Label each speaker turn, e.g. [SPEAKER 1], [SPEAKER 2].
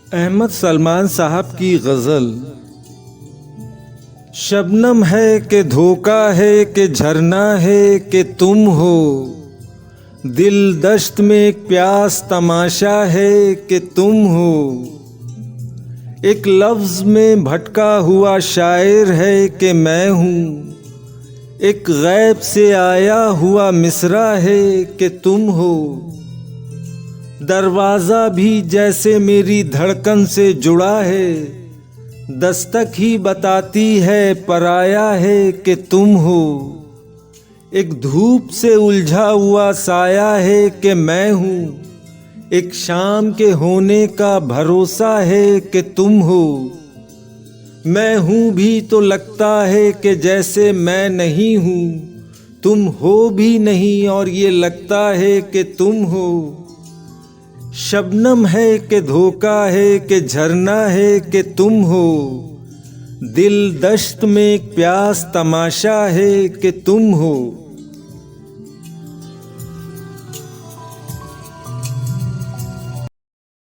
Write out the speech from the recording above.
[SPEAKER 1] अहमद सलमान साहब की गज़ल। शबनम है कि धोखा है कि झरना है कि तुम हो, दिल दश्त में एक प्यास तमाशा है कि तुम हो। एक लफ्ज़ में भटका हुआ शायर है कि मैं हूँ, एक गैब से आया हुआ मिसरा है कि तुम हो। दरवाज़ा भी जैसे मेरी धड़कन से जुड़ा है, दस्तक ही बताती है पराया है कि तुम हो। एक धूप से उलझा हुआ साया है कि मैं हूँ, एक शाम के होने का भरोसा है कि तुम हो। मैं हूँ भी तो लगता है कि जैसे मैं नहीं हूँ, तुम हो भी नहीं और ये लगता है कि तुम हो। शबनम है कि धोखा है कि झरना है कि तुम हो, दिल दश्त में एक प्यास तमाशा है कि तुम हो।